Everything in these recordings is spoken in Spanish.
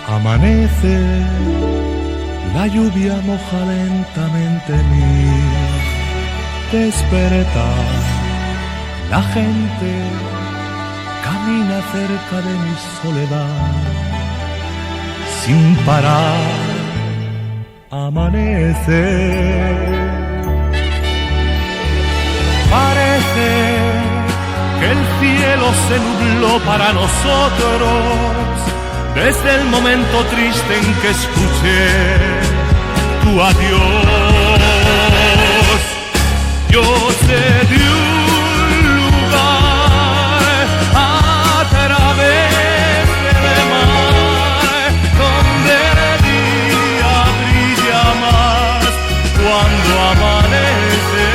Amanece, la lluvia moja lentamente mi despertar. La gente camina cerca de mi soledad sin parar. Amanece, parece que el cielo se nubló para nosotros desde el momento triste en que escuché tu adiós. Yo sé de un lugar a través del mar donde el día brilla más cuando amanece.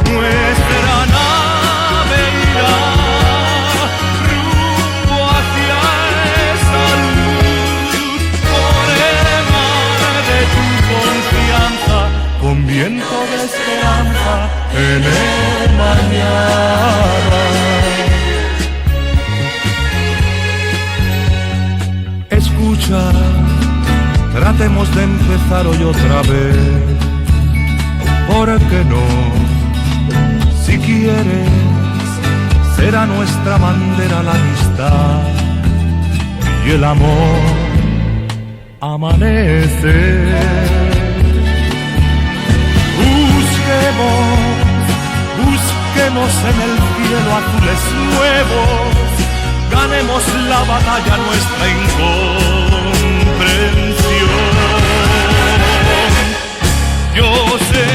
Nuestra nave irá rumbo hacia esa luz por el mar de tu confianza, con viento de esperanza en el mañana. Escucha, tratemos de empezar hoy otra vez. ¿Por qué no? Si quieres, será nuestra bandera la amistad y el amor. Amanece. Busquemos en el cielo azules nuevos, ganemos la batalla nuestra incomprensión. Yo sé